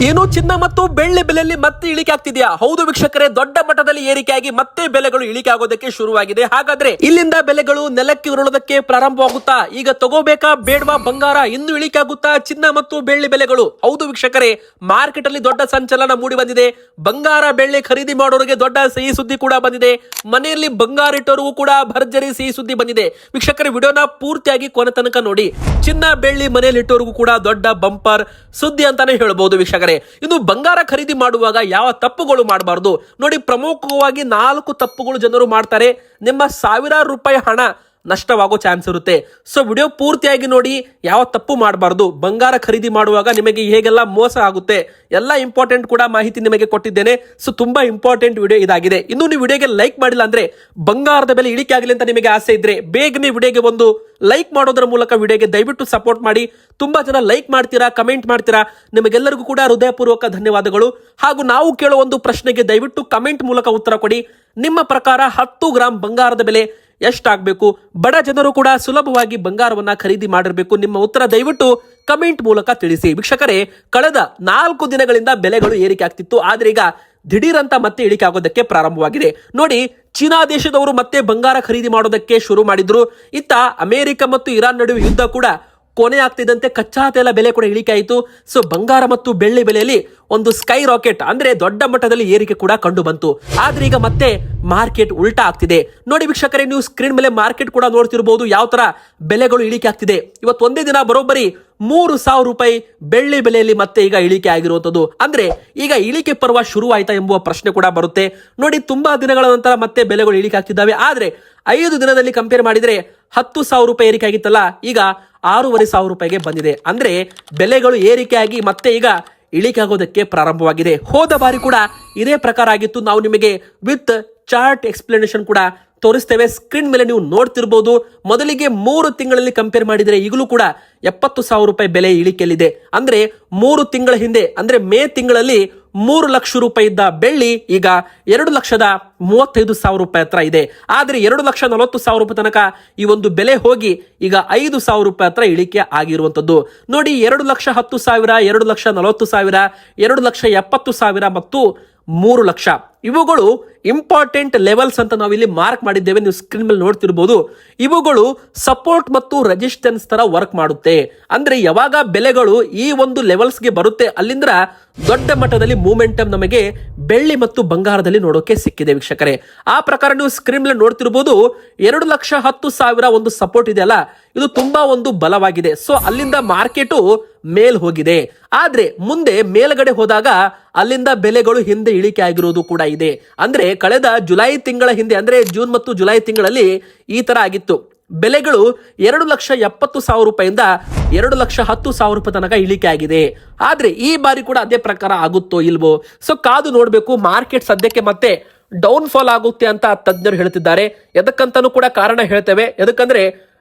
ಏನು ಚಿನ್ನ ಮತ್ತು ಬೆಳ್ಳಿ ಬೆಲೆಯಲ್ಲಿ ಮತ್ತೆ ಇಳಿಕೆ ಆಗ್ತಿದೆಯಾ? ಹೌದು ವೀಕ್ಷಕರೇ, ದೊಡ್ಡ ಮಟ್ಟದಲ್ಲಿ ಏರಿಕೆಯಾಗಿ ಮತ್ತೆ ಬೆಲೆಗಳು ಇಳಿಕೆ ಆಗೋದಕ್ಕೆ ಶುರುವಾಗಿದೆ. ಹಾಗಾದ್ರೆ ಇಲ್ಲಿಂದ ಬೆಲೆಗಳು ನೆಲಕ್ಕೆ ಉರುಳೋದಕ್ಕೆ ಪ್ರಾರಂಭವಾಗುತ್ತಾ? ಈಗ ತಗೋಬೇಕಾ ಬೇಡವಾ ಬಂಗಾರ? ಇನ್ನು ಇಳಿಕೆ ಆಗುತ್ತಾ ಚಿನ್ನ ಮತ್ತು ಬೆಳ್ಳಿ ಬೆಲೆಗಳು? ಹೌದು ವೀಕ್ಷಕರೇ, ಮಾರ್ಕೆಟ್ ಅಲ್ಲಿ ದೊಡ್ಡ ಸಂಚಲನ ಮೂಡಿ ಬಂದಿದೆ. ಬಂಗಾರ ಬೆಳ್ಳಿ ಖರೀದಿ ಮಾಡೋರಿಗೆ ದೊಡ್ಡ ಸಿಹಿ ಸುದ್ದಿ ಕೂಡ ಬಂದಿದೆ. ಮನೆಯಲ್ಲಿ ಬಂಗಾರ ಇಟ್ಟವರಿಗೂ ಕೂಡ ಭರ್ಜರಿ ಸಿಹಿ ಸುದ್ದಿ ಬಂದಿದೆ. ವೀಕ್ಷಕರೇ, ವಿಡಿಯೋನ ಪೂರ್ತಿಯಾಗಿ ಕೊನೆ ತನಕ ನೋಡಿ. ಚಿನ್ನ ಬೆಳ್ಳಿ ಮನೆಯಲ್ಲಿ ಇಟ್ಟವರಿಗೂ ಕೂಡ ದೊಡ್ಡ ಬಂಪರ್ ಸುದ್ದಿ ಅಂತಾನೆ ಹೇಳ್ಬಹುದು ವೀಕ್ಷಕರೇ. ಇನ್ನು ಬಂಗಾರ ಖರೀದಿ ಮಾಡುವಾಗ ಯಾವ ತಪ್ಪುಗಳು ಮಾಡಬಾರದು ನೋಡಿ. ಪ್ರಮುಖವಾಗಿ 4 ತಪ್ಪುಗಳು ಜನರು ಮಾಡ್ತಾರೆ. ನಿಮ್ಮ ಸಾವಿರಾರು ರೂಪಾಯಿ ಹಣ ನಷ್ಟವಾಗೋ ಚಾನ್ಸ್ ಇರುತ್ತೆ. ಸೊ ವಿಡಿಯೋ ಪೂರ್ತಿಯಾಗಿ ನೋಡಿ, ಯಾವ ತಪ್ಪು ಮಾಡಬಾರ್ದು. ಬಂಗಾರ ಖರೀದಿ ಮಾಡುವಾಗ ನಿಮಗೆ ಹೇಗೆಲ್ಲ ಮೋಸ ಆಗುತ್ತೆ ಎಲ್ಲ ಇಂಪಾರ್ಟೆಂಟ್ ಕೂಡ ಮಾಹಿತಿ ನಿಮಗೆ ಕೊಟ್ಟಿದ್ದೇನೆ. ಸೊ ತುಂಬಾ ಇಂಪಾರ್ಟೆಂಟ್ ವಿಡಿಯೋ ಇದಾಗಿದೆ. ಇನ್ನು ನೀವು ವಿಡಿಯೋಗೆ ಲೈಕ್ ಮಾಡಿಲ್ಲ ಅಂದ್ರೆ, ಬಂಗಾರದ ಬೆಲೆ ಇಳಿಕೆ ಆಗಲಿ ಅಂತ ನಿಮಗೆ ಆಸೆ ಇದ್ರೆ ಬೇಗನೆ ವಿಡಿಯೋಗೆ ಒಂದು ಲೈಕ್ ಮಾಡೋದ್ರ ಮೂಲಕ ವಿಡಿಯೋಗೆ ದಯವಿಟ್ಟು ಸಪೋರ್ಟ್ ಮಾಡಿ. ತುಂಬಾ ಜನ ಲೈಕ್ ಮಾಡ್ತೀರಾ, ಕಮೆಂಟ್ ಮಾಡ್ತೀರಾ, ನಿಮಗೆಲ್ಲರಿಗೂ ಕೂಡ ಹೃದಯಪೂರ್ವಕ ಧನ್ಯವಾದಗಳು. ಹಾಗೂ ನಾವು ಕೇಳೋ ಒಂದು ಪ್ರಶ್ನೆಗೆ ದಯವಿಟ್ಟು ಕಮೆಂಟ್ ಮೂಲಕ ಉತ್ತರ ಕೊಡಿ. ನಿಮ್ಮ ಪ್ರಕಾರ 10 ಗ್ರಾಂ ಬಂಗಾರದ ಬೆಲೆ ಎಷ್ಟಾಗಬೇಕು? ಬಡ ಜನರು ಕೂಡ ಸುಲಭವಾಗಿ ಬಂಗಾರವನ್ನ ಖರೀದಿ ಮಾಡಿರಬೇಕು. ನಿಮ್ಮ ಉತ್ತರ ದಯವಿಟ್ಟು ಕಮೆಂಟ್ ಮೂಲಕ ತಿಳಿಸಿ. ವೀಕ್ಷಕರೇ, ಕಳೆದ 4 ದಿನಗಳಿಂದ ಬೆಲೆಗಳು ಏರಿಕೆ ಆಗ್ತಿತ್ತು. ಆದ್ರೆ ಈಗ ದಿಢೀರ್ ಅಂತ ಮತ್ತೆ ಇಳಿಕೆ ಆಗೋದಕ್ಕೆ ಪ್ರಾರಂಭವಾಗಿದೆ. ನೋಡಿ, ಚೀನಾ ದೇಶದವರು ಮತ್ತೆ ಬಂಗಾರ ಖರೀದಿ ಮಾಡೋದಕ್ಕೆ ಶುರು ಮಾಡಿದ್ರು. ಇತ್ತ ಅಮೆರಿಕ ಮತ್ತು ಇರಾನ್ ನಡುವೆ ಯುದ್ಧ ಕೂಡ ಕೊನೆ ಆಗ್ತಿದ್ದಂತೆ ಕಚ್ಚಾ ತೈಲ ಬೆಲೆ ಕೂಡ ಇಳಿಕೆ ಆಯಿತು. ಸೊ ಬಂಗಾರ ಮತ್ತು ಬೆಳ್ಳಿ ಬೆಲೆಯಲ್ಲಿ ಒಂದು ಸ್ಕೈ ರಾಕೆಟ್ ಅಂದ್ರೆ ದೊಡ್ಡ ಮಟ್ಟದಲ್ಲಿ ಏರಿಕೆ ಕೂಡ ಕಂಡು ಬಂತು. ಆದ್ರೆ ಈಗ ಮತ್ತೆ ಮಾರ್ಕೆಟ್ ಉಲ್ಟಾ ಆಗ್ತಿದೆ. ನೋಡಿ ವೀಕ್ಷಕರೇ, ನೀವು ಸ್ಕ್ರೀನ್ ಮೇಲೆ ಮಾರ್ಕೆಟ್ ಕೂಡ ನೋಡ್ತಿರಬಹುದು ಯಾವ ತರ ಬೆಲೆಗಳು ಇಳಿಕೆ ಆಗ್ತಿದೆ. ಇವತ್ತು ಒಂದೇ ದಿನ ಬರೋಬ್ಬರಿ 3,000 ರೂಪಾಯಿ ಬೆಳ್ಳಿ ಬೆಲೆಯಲ್ಲಿ ಮತ್ತೆ ಈಗ ಇಳಿಕೆ ಆಗಿರುವಂತದ್ದು. ಅಂದ್ರೆ ಈಗ ಇಳಿಕೆ ಪರ್ವ ಶುರು ಆಯ್ತಾ ಎಂಬುವ ಪ್ರಶ್ನೆ ಕೂಡ ಬರುತ್ತೆ. ನೋಡಿ, ತುಂಬಾ ದಿನಗಳ ನಂತರ ಮತ್ತೆ ಬೆಲೆಗಳು ಇಳಿಕೆ ಆಗ್ತಿದ್ದಾವೆ. ಆದ್ರೆ 5 ದಿನದಲ್ಲಿ ಕಂಪೇರ್ ಮಾಡಿದ್ರೆ 10,000 ರೂಪಾಯಿ ಏರಿಕೆ ಆಗಿತ್ತಲ್ಲ, ಈಗ 6,500 ರೂಪಾಯಿಗೆ ಬಂದಿದೆ. ಅಂದ್ರೆ ಬೆಲೆಗಳು ಏರಿಕೆಯಾಗಿ ಮತ್ತೆ ಈಗ ಇಳಿಕೆ ಆಗೋದಕ್ಕೆ ಪ್ರಾರಂಭವಾಗಿದೆ. ಹೋದ ಬಾರಿ ಕೂಡ ಇದೇ ಪ್ರಕಾರ ಆಗಿತ್ತು. ನಾವು ನಿಮಗೆ ವಿತ್ ಚಾರ್ಟ್ ಎಕ್ಸ್ಪ್ಲನೇಷನ್ ಕೂಡ ತೋರಿಸ್ತೇವೆ. ಸ್ಕ್ರೀನ್ ಮೇಲೆ ನೀವು ನೋಡ್ತಿರ್ಬೋದು. ಮೊದಲಿಗೆ 3 ತಿಂಗಳಲ್ಲಿ ಕಂಪೇರ್ ಮಾಡಿದರೆ ಈಗಲೂ ಕೂಡ 70,000 ರೂಪಾಯಿ ಬೆಲೆ ಇಳಿಕೆಯಲ್ಲಿದೆ. ಅಂದ್ರೆ 3 ತಿಂಗಳ ಹಿಂದೆ ಅಂದ್ರೆ ಮೇ ತಿಂಗಳಲ್ಲಿ 3 ಲಕ್ಷ ರೂಪಾಯಿ ಇದ್ದ ಬೆಳ್ಳಿ ಈಗ 2,35,000 ರೂಪಾಯಿ ಹತ್ರ ಇದೆ. ಆದ್ರೆ 2,40,000 ರೂಪಾಯಿ ತನಕ ಈ ಒಂದು ಬೆಲೆ ಹೋಗಿ ಈಗ 5,000 ರೂಪಾಯಿ ಹತ್ರ ಇಳಿಕೆ ಆಗಿರುವಂತದ್ದು. ನೋಡಿ, 2,10,000, 2,40,000, 2,70,000 ಮತ್ತು 3 ಲಕ್ಷ ಇವುಗಳು ಇಂಪಾರ್ಟೆಂಟ್ ಲೆವೆಲ್ಸ್ ಅಂತ ನಾವು ಇಲ್ಲಿ ಮಾರ್ಕ್ ಮಾಡಿದ್ದೇವೆ. ನೀವು ಸ್ಕ್ರೀನ್ ಮೇಲೆ ನೋಡ್ತಿರ್ಬೋದು. ಇವುಗಳು ಸಪೋರ್ಟ್ ಮತ್ತು ರೆಸಿಸ್ಟೆನ್ಸ್ ತರ ವರ್ಕ್ ಮಾಡುತ್ತೆ. ಅಂದ್ರೆ ಯಾವಾಗ ಬೆಲೆಗಳು ಈ ಒಂದು ಲೆವೆಲ್ಸ್ಗೆ ಬರುತ್ತೆ, ಅಲ್ಲಿಂದ ದೊಡ್ಡ ಮಟ್ಟದಲ್ಲಿ ಮೂಮೆಂಟಮ್ ನಮಗೆ ಬೆಳ್ಳಿ ಮತ್ತು ಬಂಗಾರದಲ್ಲಿ ನೋಡೋಕೆ ಸಿಕ್ಕಿದೆ ವೀಕ್ಷಕರೇ. ಆ ಪ್ರಕಾರ ನೀವು ಸ್ಕ್ರೀನ್ ಮೇಲೆ ನೋಡ್ತಿರ್ಬೋದು. 2,10,000 ಒಂದು ಸಪೋರ್ಟ್ ಇದೆಯಲ್ಲ, ಇದು ತುಂಬಾ ಒಂದು ಬಲವಾಗಿದೆ. ಸೊ ಅಲ್ಲಿಂದ ಮಾರ್ಕೆಟು ಮೇಲ್ ಹೋಗಿದೆ. ಆದ್ರೆ ಮುಂದೆ ಮೇಲ್ಗಡೆ ಹೋದಾಗ ಅಲ್ಲಿಂದ ಬೆಲೆಗಳು ಹಿಂದೆ ಇಳಿಕೆ ಆಗಿರೋದು ಕೂಡ ಇದೆ. ಅಂದ್ರೆ ಕಳೆದ ಜುಲೈ ತಿಂಗಳ ಹಿಂದೆ ಅಂದ್ರೆ ಜೂನ್ ಮತ್ತು ಜುಲೈ ತಿಂಗಳಲ್ಲಿ ಈ ತರ ಆಗಿತ್ತು. ಬೆಲೆಗಳು 2,70,000 ರೂಪಾಯಿಂದ 2,10,000 ರೂಪಾಯಿ ತನಕ ಇಳಿಕೆ ಆಗಿದೆ. ಆದ್ರೆ ಈ ಬಾರಿ ಕೂಡ ಅದೇ ಪ್ರಕಾರ ಆಗುತ್ತೋ ಇಲ್ವೋ, ಸೊ ಕಾದು ನೋಡ್ಬೇಕು. ಮಾರ್ಕೆಟ್ ಸದ್ಯಕ್ಕೆ ಮತ್ತೆ ಡೌನ್ ಫಾಲ್ ಆಗುತ್ತೆ ಅಂತ ತಜ್ಞರು ಹೇಳ್ತಿದ್ದಾರೆ. ಎದಕ್ಕಂತನೂ ಕೂಡ ಕಾರಣ ಹೇಳ್ತೇವೆ. ಎದಕ್ಕಂದ್ರೆ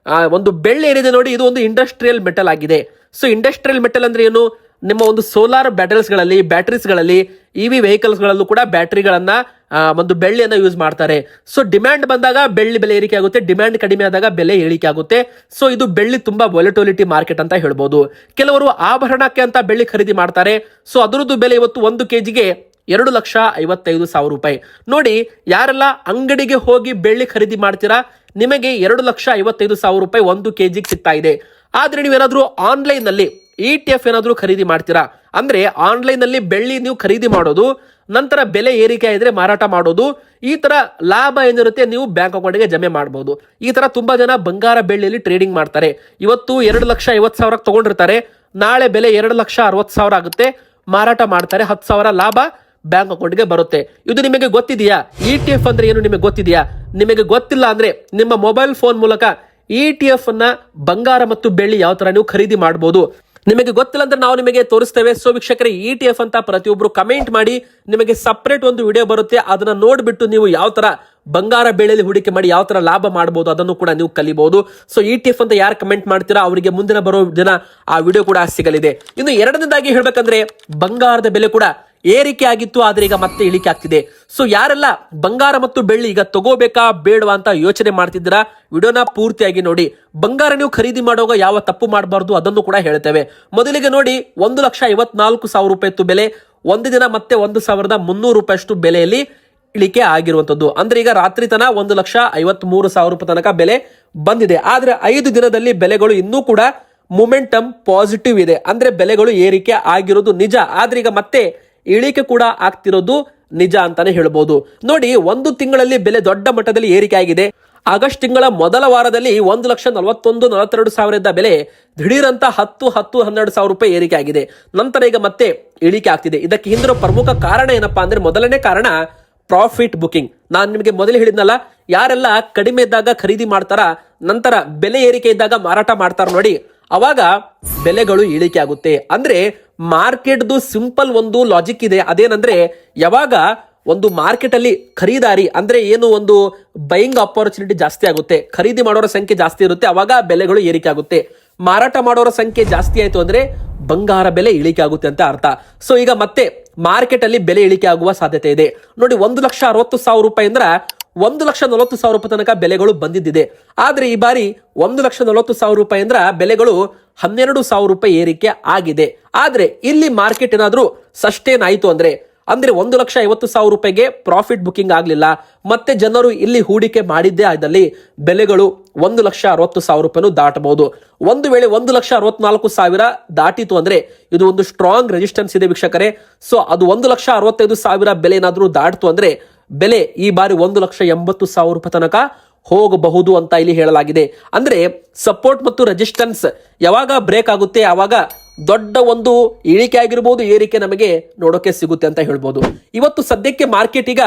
ಒಂದು ಬೆಳ್ಳಿ ಏನಿದೆ ನೋಡಿ, ಇದು ಒಂದು ಇಂಡಸ್ಟ್ರಿಯಲ್ ಮೆಟಲ್ ಆಗಿದೆ. ಸೊ ಇಂಡಸ್ಟ್ರಿಯಲ್ ಮೆಟಲ್ ಅಂದ್ರೆ ಏನು? ನಿಮ್ಮ ಒಂದು ಸೋಲಾರ್ ಬ್ಯಾಟರೀಸ್ಗಳಲ್ಲಿ ಇವಿ ವೆಹಿಕಲ್ಸ್ಗಳಲ್ಲೂ ಕೂಡ ಬ್ಯಾಟರಿಗಳನ್ನ ಒಂದು ಬೆಳ್ಳಿಯನ್ನ ಯೂಸ್ ಮಾಡ್ತಾರೆ. ಸೊ ಡಿಮ್ಯಾಂಡ್ ಬಂದಾಗ ಬೆಳ್ಳಿ ಬೆಲೆ ಏರಿಕೆ ಆಗುತ್ತೆ, ಡಿಮ್ಯಾಂಡ್ ಕಡಿಮೆ ಆದಾಗ ಬೆಲೆ ಇಳಿಕೆ ಆಗುತ್ತೆ. ಸೊ ಇದು ಬೆಳ್ಳಿ ತುಂಬಾ ವಾಲಟಿಲಿಟಿ ಮಾರ್ಕೆಟ್ ಅಂತ ಹೇಳ್ಬೋದು. ಕೆಲವರು ಆಭರಣಕ್ಕೆ ಅಂತ ಬೆಳ್ಳಿ ಖರೀದಿ ಮಾಡ್ತಾರೆ. ಸೊ ಅದರದ್ದು ಬೆಲೆ ಇವತ್ತು 1 ಕೆಜಿಗೆ 2,55,000 ರೂಪಾಯಿ. ನೋಡಿ, ಯಾರೆಲ್ಲ ಅಂಗಡಿಗೆ ಹೋಗಿ ಬೆಳ್ಳಿ ಖರೀದಿ ಮಾಡ್ತೀರಾ, ನಿಮಗೆ 2,55,000 ರೂಪಾಯಿ 1 ಕೆಜಿಗೆ ಸಿಗ್ತಾ ಇದೆ. ಆದ್ರೆ ನೀವೇನಾದ್ರೂ ಆನ್ಲೈನ್ ನಲ್ಲಿ ETF ಏನಾದ್ರೂ ಖರೀದಿ ಮಾಡ್ತೀರಾ ಅಂದ್ರೆ ಆನ್ಲೈನ್ ನಲ್ಲಿ ಬೆಳ್ಳಿ ನೀವು ಖರೀದಿ ಮಾಡೋದು, ನಂತರ ಬೆಲೆ ಏರಿಕೆ ಇದ್ರೆ ಮಾರಾಟ ಮಾಡೋದು, ಈ ತರ ಲಾಭ ಏನಿರುತ್ತೆ ನೀವು ಬ್ಯಾಂಕ್ ಅಕೌಂಟ್ಗೆ ಜಮೆ ಮಾಡಬಹುದು. ಈ ತರ ತುಂಬಾ ಜನ ಬಂಗಾರ ಬೆಳ್ಳಿಯಲ್ಲಿ ಟ್ರೇಡಿಂಗ್ ಮಾಡ್ತಾರೆ. ಇವತ್ತು 2,50,000 ತಗೊಂಡಿರ್ತಾರೆ, ನಾಳೆ ಬೆಲೆ 2,60,000 ಆಗುತ್ತೆ, ಮಾರಾಟ ಮಾಡ್ತಾರೆ, 10,000 ಲಾಭ ಬ್ಯಾಂಕ್ ಅಕೌಂಟ್ಗೆ ಬರುತ್ತೆ. ಇದು ನಿಮಗೆ ಗೊತ್ತಿದೆಯಾ? ETF ಅಂದ್ರೆ ಏನು ನಿಮಗೆ ಗೊತ್ತಿದೆಯಾ? ನಿಮಗೆ ಗೊತ್ತಿಲ್ಲ ಅಂದ್ರೆ ನಿಮ್ಮ ಮೊಬೈಲ್ ಫೋನ್ ಮೂಲಕ ETF ಅನ್ನ ಬಂಗಾರ ಮತ್ತು ಬೆಳ್ಳಿ ಯಾವ ತರ ನೀವು ಖರೀದಿ ಮಾಡಬಹುದು. ನಿಮಗೆ ಗೊತ್ತಿಲ್ಲ ಅಂದ್ರೆ ನಾವು ನಿಮಗೆ ತೋರಿಸ್ತೇವೆ. ಸೊ ವೀಕ್ಷಕರೇ, ETF ಅಂತ ಪ್ರತಿಯೊಬ್ರು ಕಮೆಂಟ್ ಮಾಡಿ, ನಿಮಗೆ ಸಪರೇಟ್ ಒಂದು ವಿಡಿಯೋ ಬರುತ್ತೆ. ಅದನ್ನ ನೋಡ್ಬಿಟ್ಟು ನೀವು ಯಾವ ತರ ಬಂಗಾರ ಬೆಳ್ಳಿಯಲ್ಲಿ ಹೂಡಿಕೆ ಮಾಡಿ ಯಾವ ತರ ಲಾಭ ಮಾಡಬಹುದು ಅದನ್ನು ಕೂಡ ನೀವು ಕಲಿಬಹುದು. ಸೊ ETF ಅಂತ ಯಾರು ಕಮೆಂಟ್ ಮಾಡ್ತೀರಾ ಅವರಿಗೆ ಮುಂದಿನ ಬರೋ ದಿನ ಆ ವಿಡಿಯೋ ಕೂಡ ಸಿಗಲಿದೆ. ಇನ್ನು ಎರಡನೇದಾಗಿ ಹೇಳ್ಬೇಕಂದ್ರೆ, ಬಂಗಾರದ ಬೆಲೆ ಕೂಡ ಏರಿಕೆ ಆಗಿತ್ತು, ಆದ್ರೆ ಈಗ ಮತ್ತೆ ಇಳಿಕೆ ಆಗ್ತಿದೆ. ಸೊ ಯಾರೆಲ್ಲ ಬಂಗಾರ ಮತ್ತು ಬೆಳ್ಳಿ ಈಗ ತಗೋಬೇಕಾ ಬೇಡವಾ ಅಂತ ಯೋಚನೆ ಮಾಡ್ತಿದ್ದೀರಾ, ವಿಡಿಯೋನ ಪೂರ್ತಿಯಾಗಿ ನೋಡಿ. ಬಂಗಾರ ನೀವು ಖರೀದಿ ಮಾಡುವಾಗ ಯಾವ ತಪ್ಪು ಮಾಡಬಾರ್ದು ಅದನ್ನು ಕೂಡ ಹೇಳ್ತೇವೆ. ಮೊದಲಿಗೆ ನೋಡಿ, 1,54,000 ರೂಪಾಯಿ ಇತ್ತು ಬೆಲೆ, ಒಂದು ದಿನ ಮತ್ತೆ 1,300 ರೂಪಾಯಿಷ್ಟು ಬೆಲೆಯಲ್ಲಿ ಇಳಿಕೆ ಆಗಿರುವಂತದ್ದು. ಅಂದ್ರೆ ಈಗ ರಾತ್ರಿ ತನ 1,53,000 ರೂಪಾಯಿ ತನಕ ಬೆಲೆ ಬಂದಿದೆ. ಆದ್ರೆ 5 ದಿನದಲ್ಲಿ ಬೆಲೆಗಳು ಇನ್ನೂ ಕೂಡ ಮೊಮೆಂಟಮ್ ಪಾಸಿಟಿವ್ ಇದೆ, ಅಂದ್ರೆ ಬೆಲೆಗಳು ಏರಿಕೆ ಆಗಿರೋದು ನಿಜ, ಆದ್ರೆ ಈಗ ಮತ್ತೆ ಇಳಿಕೆ ಕೂಡ ಆಗ್ತಿರೋದು ನಿಜ ಅಂತಾನೆ ಹೇಳ್ಬೋದು. ನೋಡಿ, ಒಂದು ತಿಂಗಳಲ್ಲಿ ಬೆಲೆ ದೊಡ್ಡ ಮಟ್ಟದಲ್ಲಿ ಏರಿಕೆ ಆಗಿದೆ. ಆಗಸ್ಟ್ ತಿಂಗಳ ಮೊದಲ ವಾರದಲ್ಲಿ 1,41,42,000 ಇದ್ದ ಬೆಲೆ ದಿಢೀರಂತ 10,12,000 ರೂಪಾಯಿ ಏರಿಕೆ ಆಗಿದೆ. ನಂತರ ಈಗ ಮತ್ತೆ ಇಳಿಕೆ ಆಗ್ತಿದೆ. ಇದಕ್ಕೆ ಹಿಂದಿರೋ ಪ್ರಮುಖ ಕಾರಣ ಏನಪ್ಪಾ ಅಂದ್ರೆ, ಮೊದಲನೇ ಕಾರಣ ಪ್ರಾಫಿಟ್ ಬುಕಿಂಗ್. ನಾನು ನಿಮಗೆ ಮೊದಲೇ ಹೇಳಿದ್ನಲ್ಲ, ಯಾರೆಲ್ಲ ಕಡಿಮೆ ಇದ್ದಾಗ ಖರೀದಿ ಮಾಡ್ತಾರ, ನಂತರ ಬೆಲೆ ಏರಿಕೆ ಇದ್ದಾಗ ಮಾರಾಟ ಮಾಡ್ತಾರ ನೋಡಿ, ಅವಾಗ ಬೆಲೆಗಳು ಇಳಿಕೆ ಆಗುತ್ತೆ. ಅಂದ್ರೆ ಮಾರ್ಕೆಟ್ದು ಸಿಂಪಲ್ ಒಂದು ಲಾಜಿಕ್ ಇದೆ. ಅದೇನಂದ್ರೆ, ಯಾವಾಗ ಒಂದು ಮಾರ್ಕೆಟ್ ಅಲ್ಲಿ ಖರೀದಾರಿ ಅಂದ್ರೆ ಏನು, ಒಂದು ಬೈಯಿಂಗ್ ಆಪರ್ಚುನಿಟಿ ಜಾಸ್ತಿ ಆಗುತ್ತೆ, ಖರೀದಿ ಮಾಡೋರ ಸಂಖ್ಯೆ ಜಾಸ್ತಿ ಇರುತ್ತೆ, ಅವಾಗ ಬೆಲೆಗಳು ಏರಿಕೆ ಆಗುತ್ತೆ. ಮಾರಾಟ ಮಾಡೋರ ಸಂಖ್ಯೆ ಜಾಸ್ತಿ ಆಯ್ತು ಅಂದ್ರೆ ಬಂಗಾರ ಬೆಲೆ ಇಳಿಕೆ ಆಗುತ್ತೆ ಅಂತ ಅರ್ಥ. ಸೊ ಈಗ ಮತ್ತೆ ಮಾರ್ಕೆಟ್ ಅಲ್ಲಿ ಬೆಲೆ ಇಳಿಕೆ ಆಗುವ ಸಾಧ್ಯತೆ ಇದೆ. ನೋಡಿ, 1,60,000 ರೂಪಾಯಿ ಅಂದ್ರೆ 1,40,000 ರೂಪಾಯಿ ತನಕ ಬೆಲೆಗಳು ಬಂದಿದ್ದಿದೆ. ಆದ್ರೆ ಈ ಬಾರಿ 1,40,000 ರೂಪಾಯಿ ಅಂದ್ರೆ ಬೆಲೆಗಳು 12,000 ರೂಪಾಯಿ ಏರಿಕೆ ಆಗಿದೆ. ಆದ್ರೆ ಇಲ್ಲಿ ಮಾರ್ಕೆಟ್ ಏನಾದ್ರೂ ಸಸ್ಟೇನ್ ಆಯ್ತು ಅಂದ್ರೆ 1,50,000 ರೂಪಾಯಿಗೆ ಪ್ರಾಫಿಟ್ ಬುಕಿಂಗ್ ಆಗ್ಲಿಲ್ಲ, ಮತ್ತೆ ಜನರು ಇಲ್ಲಿ ಹೂಡಿಕೆ ಮಾಡಿದ್ದೇ ಆದಲ್ಲಿ ಬೆಲೆಗಳು 1,60,000 ರೂಪಾಯಿನೂ ದಾಟಬಹುದು. ಒಂದು ವೇಳೆ 1,64,000 ದಾಟಿತು ಅಂದ್ರೆ ಇದು ಒಂದು ಸ್ಟ್ರಾಂಗ್ ರೆಸಿಸ್ಟೆನ್ಸ್ ಇದೆ ವೀಕ್ಷಕರೇ. ಸೊ ಅದು 1,65,000 ಬೆಲೆ ಏನಾದ್ರೂ ದಾಟಿತು ಅಂದ್ರೆ ಬೆಲೆ ಈ ಬಾರಿ 1,80,000 ರೂಪಾಯಿ ತನಕ ಹೋಗಬಹುದು ಅಂತ ಇಲ್ಲಿ ಹೇಳಲಾಗಿದೆ. ಅಂದ್ರೆ ಸಪೋರ್ಟ್ ಮತ್ತು ರೆಸಿಸ್ಟೆನ್ಸ್ ಯಾವಾಗ ಬ್ರೇಕ್ ಆಗುತ್ತೆ ಆವಾಗ ದೊಡ್ಡ ಒಂದು ಇಳಿಕೆ ಆಗಿರ್ಬೋದು, ಏರಿಕೆ ನಮಗೆ ನೋಡೋಕೆ ಸಿಗುತ್ತೆ ಅಂತ ಹೇಳ್ಬೋದು. ಇವತ್ತು ಸದ್ಯಕ್ಕೆ ಮಾರ್ಕೆಟ್ ಈಗ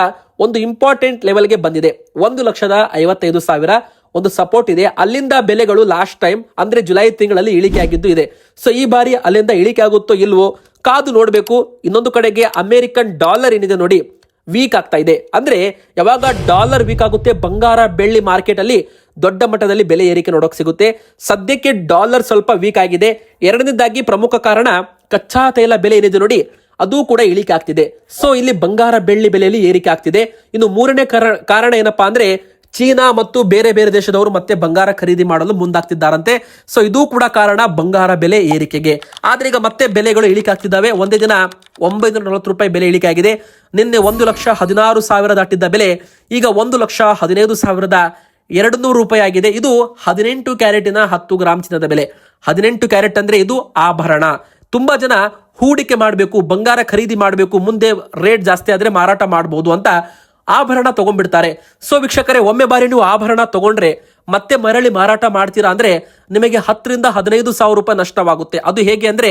ಒಂದು ಇಂಪಾರ್ಟೆಂಟ್ ಲೆವೆಲ್ಗೆ ಬಂದಿದೆ. 1,55,000 ಒಂದು ಸಪೋರ್ಟ್ ಇದೆ. ಅಲ್ಲಿಂದ ಬೆಲೆಗಳು ಲಾಸ್ಟ್ ಟೈಮ್ ಅಂದ್ರೆ ಜುಲೈ ತಿಂಗಳಲ್ಲಿ ಇಳಿಕೆ ಆಗಿದ್ದು ಇದೆ. ಸೊ ಈ ಬಾರಿ ಅಲ್ಲಿಂದ ಇಳಿಕೆ ಆಗುತ್ತೋ ಇಲ್ವೋ ಕಾದು ನೋಡಬೇಕು. ಇನ್ನೊಂದು ಕಡೆಗೆ ಅಮೆರಿಕನ್ ಡಾಲರ್ ಏನಿದೆ ನೋಡಿ, ವೀಕ್ ಆಗ್ತಾ ಇದೆ. ಅಂದ್ರೆ ಯಾವಾಗ ಡಾಲರ್ ವೀಕ್ ಆಗುತ್ತೆ, ಬಂಗಾರ ಬೆಳ್ಳಿ ಮಾರ್ಕೆಟ್ ಅಲ್ಲಿ ದೊಡ್ಡ ಮಟ್ಟದಲ್ಲಿ ಬೆಲೆ ಏರಿಕೆ ನೋಡೋಕೆ ಸಿಗುತ್ತೆ. ಸದ್ಯಕ್ಕೆ ಡಾಲರ್ ಸ್ವಲ್ಪ ವೀಕ್ ಆಗಿದೆ. ಎರಡನೇದಾಗಿ ಪ್ರಮುಖ ಕಾರಣ ಕಚ್ಚಾ ತೈಲ ಬೆಲೆ ಏನಿದೆ ನೋಡಿ, ಅದು ಕೂಡ ಇಳಿಕೆ ಆಗ್ತಿದೆ. ಸೊ ಇಲ್ಲಿ ಬಂಗಾರ ಬೆಳ್ಳಿ ಬೆಲೆಯಲ್ಲಿ ಏರಿಕೆ ಆಗ್ತಿದೆ. ಇನ್ನು ಮೂರನೇ ಕಾರಣ ಏನಪ್ಪಾ ಅಂದ್ರೆ, ಚೀನಾ ಮತ್ತು ಬೇರೆ ಬೇರೆ ದೇಶದವರು ಮತ್ತೆ ಬಂಗಾರ ಖರೀದಿ ಮಾಡಲು ಮುಂದಾಗ್ತಿದ್ದಾರಂತೆ. ಸೊ ಇದು ಕೂಡ ಕಾರಣ ಬಂಗಾರ ಬೆಲೆ ಏರಿಕೆಗೆ. ಆದ್ರೆ ಈಗ ಮತ್ತೆ ಬೆಲೆಗಳು ಇಳಿಕೆ ಆಗ್ತಿದ್ದಾವೆ. ಒಂದೇ ದಿನ 940 ರೂಪಾಯಿ ಬೆಲೆ ಇಳಿಕೆ ಆಗಿದೆ. ನಿನ್ನೆ 1,16,000 ದಾಟಿದ್ದ ಬೆಲೆ ಈಗ 1,15,200 ರೂಪಾಯಿ ಆಗಿದೆ. ಇದು 18 ಕ್ಯಾರೆಟಿನ 10 ಗ್ರಾಮ್ ಚಿನ್ನದ ಬೆಲೆ. 18 ಕ್ಯಾರೆಟ್ ಅಂದ್ರೆ ಇದು ಆಭರಣ. ತುಂಬಾ ಜನ ಹೂಡಿಕೆ ಮಾಡಬೇಕು, ಬಂಗಾರ ಖರೀದಿ ಮಾಡಬೇಕು, ಮುಂದೆ ರೇಟ್ ಜಾಸ್ತಿ ಆದ್ರೆ ಮಾರಾಟ ಮಾಡಬಹುದು ಅಂತ ಆಭರಣ ತಗೊಂಡ್ಬಿಡ್ತಾರೆ. ಸೊ ವೀಕ್ಷಕರೇ, ಒಮ್ಮೆ ಬಾರಿ ನೀವು ಆಭರಣ ತಗೊಂಡ್ರೆ ಮತ್ತೆ ಮರಳಿ ಮಾರಾಟ ಮಾಡ್ತೀರಾ ಅಂದ್ರೆ ನಿಮಗೆ 10,000-15,000 ರೂಪಾಯಿ ನಷ್ಟವಾಗುತ್ತೆ. ಅದು ಹೇಗೆ ಅಂದ್ರೆ,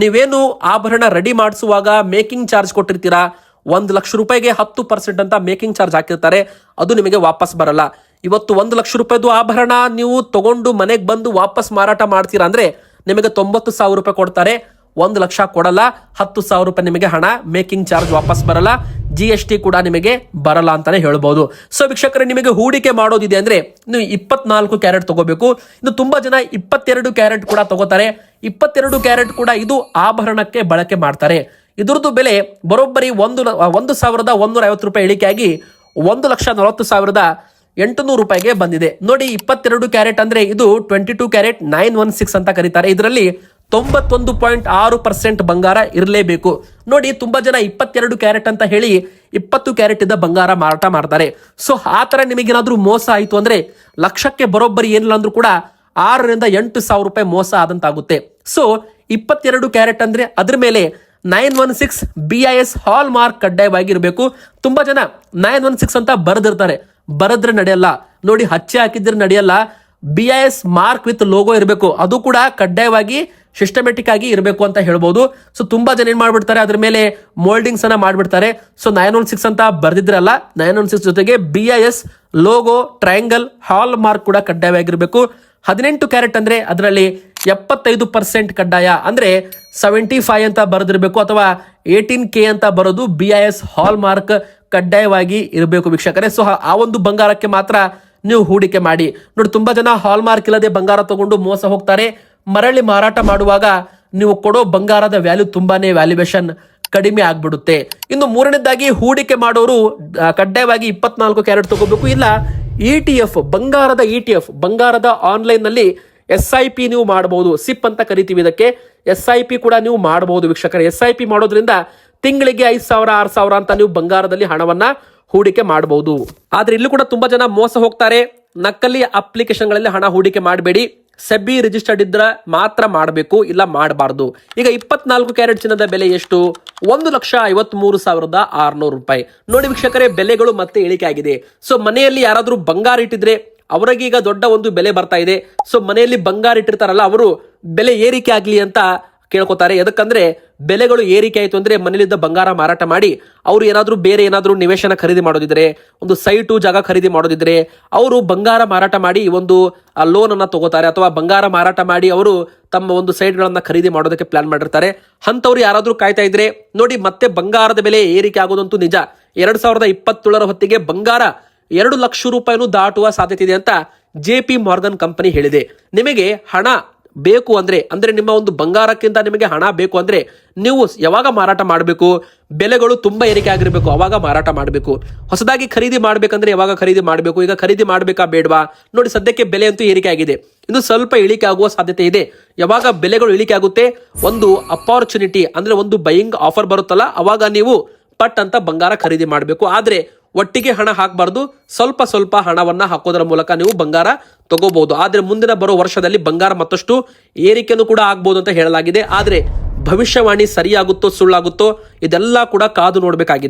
ನೀವೇನು ಆಭರಣ ರೆಡಿ ಮಾಡಿಸುವಾಗ ಮೇಕಿಂಗ್ ಚಾರ್ಜ್ ಕೊಟ್ಟಿರ್ತೀರಾ, 1,00,000 ರೂಪಾಯಿಗೆ 10% ಅಂತ ಮೇಕಿಂಗ್ ಚಾರ್ಜ್ ಹಾಕಿರ್ತಾರೆ, ಅದು ನಿಮಗೆ ವಾಪಸ್ ಬರಲ್ಲ. ಇವತ್ತು 1,00,000 ರೂಪಾಯಿದು ಆಭರಣ ನೀವು ತಗೊಂಡು ಮನೆಗೆ ಬಂದು ವಾಪಸ್ ಮಾರಾಟ ಮಾಡ್ತೀರಾ ಅಂದ್ರೆ ನಿಮಗೆ 90,000 ರೂಪಾಯಿ ಕೊಡ್ತಾರೆ, 1,00,000 ಕೊಡಲ್ಲ. 10,000 ರೂಪಾಯಿ ನಿಮಗೆ ಹಣ ಮೇಕಿಂಗ್ ಚಾರ್ಜ್ ವಾಪಸ್ ಬರಲ್ಲ, GST ಕೂಡ ನಿಮಗೆ ಬರಲ್ಲ ಅಂತಾನೆ ಹೇಳ್ಬೋದು. ಸೊ ವೀಕ್ಷಕರೇ, ನಿಮಗೆ ಹೂಡಿಕೆ ಮಾಡೋದಿದೆ ಅಂದ್ರೆ ನೀವು 24 ಕ್ಯಾರೆಟ್ ತಗೋಬೇಕು. ಇನ್ನು ತುಂಬಾ ಜನ 22 ಕ್ಯಾರೆಟ್ ಕೂಡ ತಗೋತಾರೆ. 22 ಕ್ಯಾರೆಟ್ ಕೂಡ ಇದು ಆಭರಣಕ್ಕೆ ಬಳಕೆ ಮಾಡ್ತಾರೆ. ಇದ್ರದ್ದು ಬೆಲೆ ಬರೋಬ್ಬರಿ 1,150 ರೂಪಾಯಿ ಇಳಿಕೆಯಾಗಿ 1,40,800 ರೂಪಾಯಿಗೆ ಬಂದಿದೆ. ನೋಡಿ, 22 ಕ್ಯಾರೆಟ್ ಅಂದ್ರೆ ಇದು 22 ಕ್ಯಾರೆಟ್ 916 ಅಂತ ಕರೀತಾರೆ. ಇದರಲ್ಲಿ 91.6% ಬಂಗಾರ ಇರಲೇಬೇಕು. ನೋಡಿ, ತುಂಬಾ ಜನ 22 ಕ್ಯಾರೆಟ್ ಅಂತ ಹೇಳಿ 20 ಕ್ಯಾರೆಟ್ ಇದ್ದ ಬಂಗಾರ ಮಾರಾಟ ಮಾಡ್ತಾರೆ. ಸೊ ಆ ತರ ನಿಮಗೇನಾದ್ರೂ ಮೋಸ ಆಯ್ತು ಅಂದ್ರೆ ಲಕ್ಷಕ್ಕೆ ಬರೋಬ್ಬರಿ ಏನಿಲ್ಲ ಅಂದ್ರೂ ಕೂಡ 6,000-8,000 ರೂಪಾಯಿ ಮೋಸ ಆದಂತಾಗುತ್ತೆ. ಸೊ 22 ಕ್ಯಾರೆಟ್ ಅಂದ್ರೆ ಅದ್ರ ಮೇಲೆ 916 BIS ಹಾಲ್ ಮಾರ್ಕ್ ಕಡ್ಡಾಯವಾಗಿ ಇರಬೇಕು. ತುಂಬಾ ಜನ 916 ಅಂತ ಬರೆದಿರ್ತಾರೆ, ಬರದ್ರೆ ನಡೆಯಲ್ಲ. ನೋಡಿ, ಹಚ್ಚೆ ಹಾಕಿದ್ರೆ ನಡೆಯಲ್ಲ, BIS ಮಾರ್ಕ್ ವಿತ್ ಲೋಗೋ ಇರಬೇಕು, ಅದು ಕೂಡ ಕಡ್ಡಾಯವಾಗಿ ಸಿಸ್ಟಮೆಟಿಕ್ ಆಗಿ ಇರಬೇಕು ಅಂತ ಹೇಳ್ಬೋದು. ಸೊ ತುಂಬಾ ಜನ ಏನ್ ಮಾಡ್ಬಿಡ್ತಾರೆ, ಅದ್ರ ಮೇಲೆ ಮೋಲ್ಡಿಂಗ್ಸ್ ಅನ್ನ ಮಾಡ್ಬಿಡ್ತಾರೆ. ಸೊ 916 ಅಂತ ಬರ್ದಿದ್ರಲ್ಲ, 916 ಜೊತೆಗೆ BIS ಲೋಗೋ, ಟ್ರಯಾಂಗಲ್, ಹಾಲ್ ಮಾರ್ಕ್ ಕೂಡ ಕಡ್ಡಾಯವಾಗಿರ್ಬೇಕು. 18 ಕ್ಯಾರೆಟ್ ಅಂದ್ರೆ ಅದರಲ್ಲಿ 75% ಕಡ್ಡಾಯ, ಅಂದ್ರೆ 75 ಅಂತ ಬರೆದಿರ್ಬೇಕು, ಅಥವಾ 18K ಅಂತ ಬರೋದು BIS ಹಾಲ್ ಮಾರ್ಕ್ ಕಡ್ಡಾಯವಾಗಿ ಇರಬೇಕು ವೀಕ್ಷಕರೇ. ಸೊ ಆ ಒಂದು ಬಂಗಾರಕ್ಕೆ ಮಾತ್ರ ನೀವು ಹೂಡಿಕೆ ಮಾಡಿ. ನೋಡಿ, ತುಂಬಾ ಜನ ಹಾಲ್ ಮಾರ್ಕ್ ಇಲ್ಲದೆ ಬಂಗಾರ ತಗೊಂಡು ಮೋಸ ಹೋಗ್ತಾರೆ. ಮರಳಿ ಮಾರಾಟ ಮಾಡುವಾಗ ನೀವು ಕೊಡೋ ಬಂಗಾರದ ವ್ಯಾಲ್ಯೂ ತುಂಬಾನೇ ವ್ಯಾಲ್ಯೂಯೇಷನ್ ಕಡಿಮೆ ಆಗ್ಬಿಡುತ್ತೆ. ಇನ್ನು ಮೂರನೇದಾಗಿ ಹೂಡಿಕೆ ಮಾಡೋರು ಕಡ್ಡಾಯವಾಗಿ 24 ಕ್ಯಾರೆಟ್ ತಗೋಬೇಕು. ಇಲ್ಲ ETF ಬಂಗಾರದ ETF ಬಂಗಾರದ ಆನ್ಲೈನ್ ನಲ್ಲಿ SIP ನೀವು ಮಾಡಬಹುದು. ಸಿಪ್ ಅಂತ ಕರಿತೀವಿ ಇದಕ್ಕೆ. SIP ಕೂಡ ನೀವು ಮಾಡಬಹುದು ವೀಕ್ಷಕರೇ. SIP ಮಾಡೋದ್ರಿಂದ ತಿಂಗಳಿಗೆ 5,000 6,000 ಅಂತ ನೀವು ಬಂಗಾರದಲ್ಲಿ ಹಣವನ್ನ ಹೂಡಿಕೆ ಮಾಡಬಹುದು. ಆದ್ರೆ ಇಲ್ಲೂ ಕೂಡ ತುಂಬಾ ಜನ ಮೋಸ ಹೋಗ್ತಾರೆ. ನಕಲಿ ಅಪ್ಲಿಕೇಶನ್ಗಳಲ್ಲಿ ಹಣ ಹೂಡಿಕೆ ಮಾಡಬೇಡಿ. ಸೆಬಿ ರಿಜಿಸ್ಟರ್ಡ್ ಇದ್ರೆ ಮಾತ್ರ ಮಾಡಬೇಕು, ಇಲ್ಲ ಮಾಡಬಾರ್ದು. ಈಗ 24 ಕ್ಯಾರೆಟ್ ಚಿನ್ನದ ಬೆಲೆ ಎಷ್ಟು? 1,53,600 ರೂಪಾಯಿ. ನೋಡಿ ವೀಕ್ಷಕರೇ, ಬೆಲೆಗಳು ಮತ್ತೆ ಇಳಿಕೆ ಆಗಿದೆ. ಸೊ ಮನೆಯಲ್ಲಿ ಯಾರಾದ್ರೂ ಬಂಗಾರ ಇಟ್ಟಿದ್ರೆ ಅವರಿಗೆ ಈಗ ದೊಡ್ಡ ಒಂದು ಬೆಲೆ ಬರ್ತಾ ಇದೆ. ಸೊ ಮನೆಯಲ್ಲಿ ಬಂಗಾರ ಇಟ್ಟಿರ್ತಾರಲ್ಲ, ಅವರು ಬೆಲೆ ಏರಿಕೆ ಆಗ್ಲಿ ಅಂತ ಕೇಳ್ಕೊತಾರೆ. ಯಾಕಂದ್ರೆ ಬೆಲೆಗಳು ಏರಿಕೆ ಆಯಿತು ಅಂದ್ರೆ ಮನೆಯಲ್ಲಿದ್ದ ಬಂಗಾರ ಮಾರಾಟ ಮಾಡಿ ಅವರು ಬೇರೆ ಏನಾದ್ರೂ ನಿವೇಶನ ಖರೀದಿ ಮಾಡೋದಿದ್ರೆ, ಒಂದು ಸೈಟು ಜಾಗ ಖರೀದಿ ಮಾಡೋದಿದ್ರೆ ಅವರು ಬಂಗಾರ ಮಾರಾಟ ಮಾಡಿ ಒಂದು ಲೋನ್ ಅನ್ನ ತಗೋತಾರೆ, ಅಥವಾ ಬಂಗಾರ ಮಾರಾಟ ಮಾಡಿ ಅವರು ತಮ್ಮ ಒಂದು ಸೈಟ್ ಗಳನ್ನ ಖರೀದಿ ಮಾಡೋದಕ್ಕೆ ಪ್ಲಾನ್ ಮಾಡಿರ್ತಾರೆ. ಅಂತವ್ರು ಯಾರಾದ್ರೂ ಕಾಯ್ತಾ ಇದ್ರೆ ನೋಡಿ, ಮತ್ತೆ ಬಂಗಾರದ ಬೆಲೆ ಏರಿಕೆ ಆಗೋದಂತೂ ನಿಜ. 2027 ಹೊತ್ತಿಗೆ ಬಂಗಾರ 2 ಲಕ್ಷ ರೂಪಾಯಿನೂ ದಾಟುವ ಸಾಧ್ಯತೆ ಇದೆ ಅಂತ JP ಮಾರ್ಗನ್ ಕಂಪನಿ ಹೇಳಿದೆ. ನಿಮಗೆ ಹಣ ಬೇಕು ಅಂದ್ರೆ ನಿಮ್ಮ ಒಂದು ಬಂಗಾರಕ್ಕಿಂತ ನಿಮಗೆ ಹಣ ಬೇಕು ಅಂದ್ರೆ ನೀವು ಯಾವಾಗ ಮಾರಾಟ ಮಾಡಬೇಕು? ಬೆಲೆಗಳು ತುಂಬಾ ಏರಿಕೆ ಆಗಿರಬೇಕು, ಅವಾಗ ಮಾರಾಟ ಮಾಡಬೇಕು. ಹೊಸದಾಗಿ ಖರೀದಿ ಮಾಡ್ಬೇಕಂದ್ರೆ ಯಾವಾಗ ಖರೀದಿ ಮಾಡಬೇಕು? ಈಗ ಖರೀದಿ ಮಾಡಬೇಕಾ ಬೇಡವಾ? ನೋಡಿ, ಸದ್ಯಕ್ಕೆ ಬೆಲೆ ಅಂತೂ ಏರಿಕೆ ಆಗಿದೆ. ಇನ್ನು ಸ್ವಲ್ಪ ಇಳಿಕೆ ಆಗುವ ಸಾಧ್ಯತೆ ಇದೆ. ಯಾವಾಗ ಬೆಲೆಗಳು ಇಳಿಕೆ ಆಗುತ್ತೆ, ಒಂದು ಅಪಾರ್ಚುನಿಟಿ ಅಂದ್ರೆ ಒಂದು ಬೈಯಿಂಗ್ ಆಫರ್ ಬರುತ್ತಲ್ಲ, ಅವಾಗ ನೀವು ಪಟ್ ಅಂತ ಬಂಗಾರ ಖರೀದಿ ಮಾಡಬೇಕು. ಆದ್ರೆ ಒಟ್ಟಿಗೆ ಹಣ ಹಾಕಬಾರ್ದು. ಸ್ವಲ್ಪ ಸ್ವಲ್ಪ ಹಣವನ್ನ ಹಾಕೋದರ ಮೂಲಕ ನೀವು ಬಂಗಾರ ತಗೋಬಹುದು. ಆದ್ರೆ ಮುಂದಿನ ಬರೋ ವರ್ಷದಲ್ಲಿ ಬಂಗಾರ ಮತ್ತಷ್ಟು ಏರಿಕೆನೂ ಕೂಡ ಆಗ್ಬಹುದು ಅಂತ ಹೇಳಲಾಗಿದೆ. ಆದ್ರೆ ಭವಿಷ್ಯವಾಣಿ ಸರಿಯಾಗುತ್ತೋ ಸುಳ್ಳಾಗುತ್ತೋ ಇದೆಲ್ಲ ಕೂಡ ಕಾದು ನೋಡಬೇಕಾಗಿದೆ.